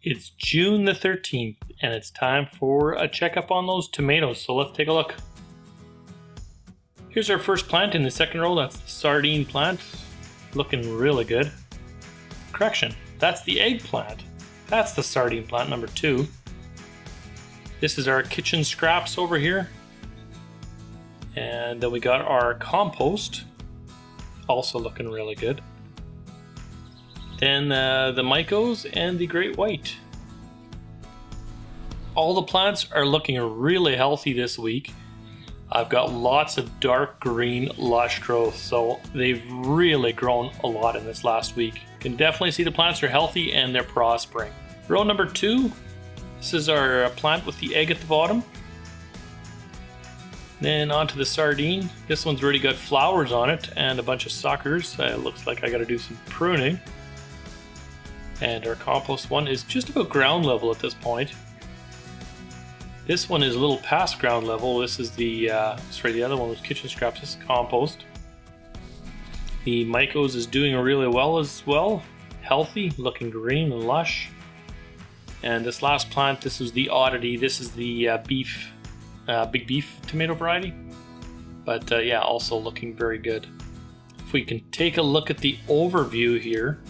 It's June the 13th and it's time for a checkup on those tomatoes, so let's take a look. Here's our first plant in the second row. That's the sardine plant, looking really good. Correction, that's the eggplant. That's the sardine plant number 2. This is our kitchen scraps over here. And then we got our compost, also looking really good. Then the Mikos and the great white. All the plants are looking really healthy this week. I've got lots of dark green lush growth, so they've really grown a lot in this last week. You can definitely see the plants are healthy and they're prospering. Row number 2, this is our plant with the egg at the bottom. Then onto the sardine. This one's already got flowers on it and a bunch of suckers. Looks like I gotta do some pruning. And our compost one is just about ground level at this point. This one is a little past ground level. This is the other one was kitchen scraps. This is compost. The Mikos is doing really well as well. Healthy, looking green and lush. And this last plant, this is the oddity. This is the big beef tomato variety. But yeah, also looking very good. If we can take a look at the overview here,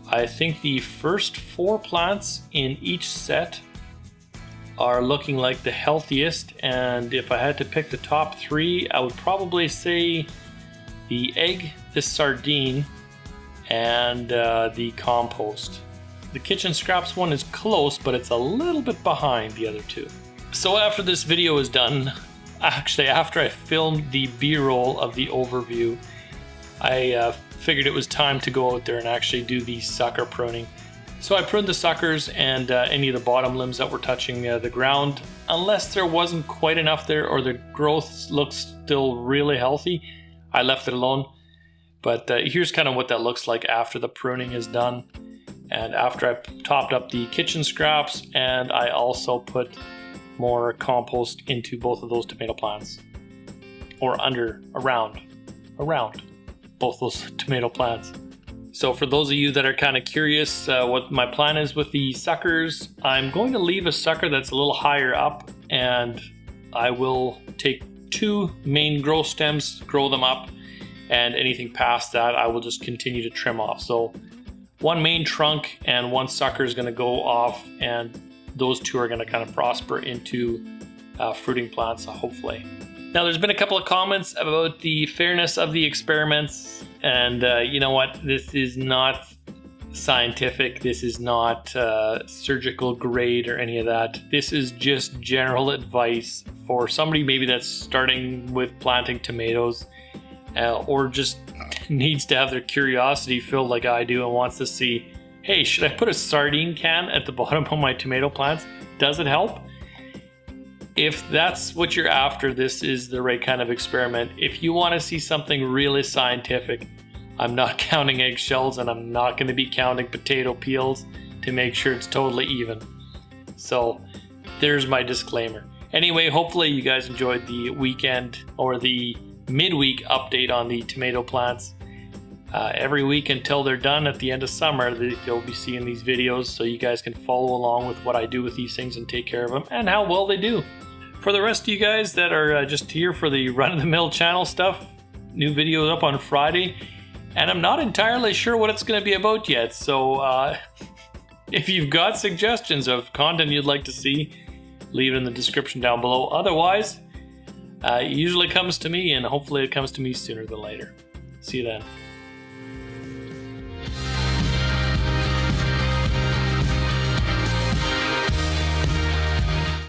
I think the first 4 plants in each set are looking like the healthiest, and if I had to pick the top 3, I would probably say the egg, the sardine, and the compost. The kitchen scraps one is close, but it's a little bit behind the other 2. So after this video is done, actually after I filmed the B-roll of the overview, I figured it was time to go out there and actually do the sucker pruning. So I pruned the suckers and any of the bottom limbs that were touching the ground, unless there wasn't quite enough there or the growth looks still really healthy, I left it alone. But here's kind of what that looks like after the pruning is done. And after I topped up the kitchen scraps, and I also put more compost into both of those tomato plants. Or around both those tomato plants. So for those of you that are kind of curious what my plan is with the suckers, I'm going to leave a sucker that's a little higher up, and I will take 2 main growth stems, grow them up, and anything past that I will just continue to trim off. So 1 main trunk and 1 sucker is going to go off, and those 2 are going to kind of prosper into fruiting plants, hopefully. Now, there's been a couple of comments about the fairness of the experiments, and you know what? This is not scientific. This is not surgical grade or any of that. This is just general advice for somebody maybe that's starting with planting tomatoes or just needs to have their curiosity filled like I do and wants to see, hey, should I put a sardine can at the bottom of my tomato plants? Does it help? If that's what you're after, this is the right kind of experiment. If you want to see something really scientific, I'm not counting eggshells and I'm not going to be counting potato peels to make sure it's totally even. So there's my disclaimer. Anyway, hopefully you guys enjoyed the weekend or the midweek update on the tomato plants. Every week until they're done at the end of summer, you'll be seeing these videos so you guys can follow along with what I do with these things and take care of them and how well they do. For the rest of you guys that are just here for the run-of-the-mill channel stuff, new videos up on Friday, and I'm not entirely sure what it's going to be about yet, so if you've got suggestions of content you'd like to see, leave it in the description down below. Otherwise, it usually comes to me, and hopefully it comes to me sooner than later. See you then.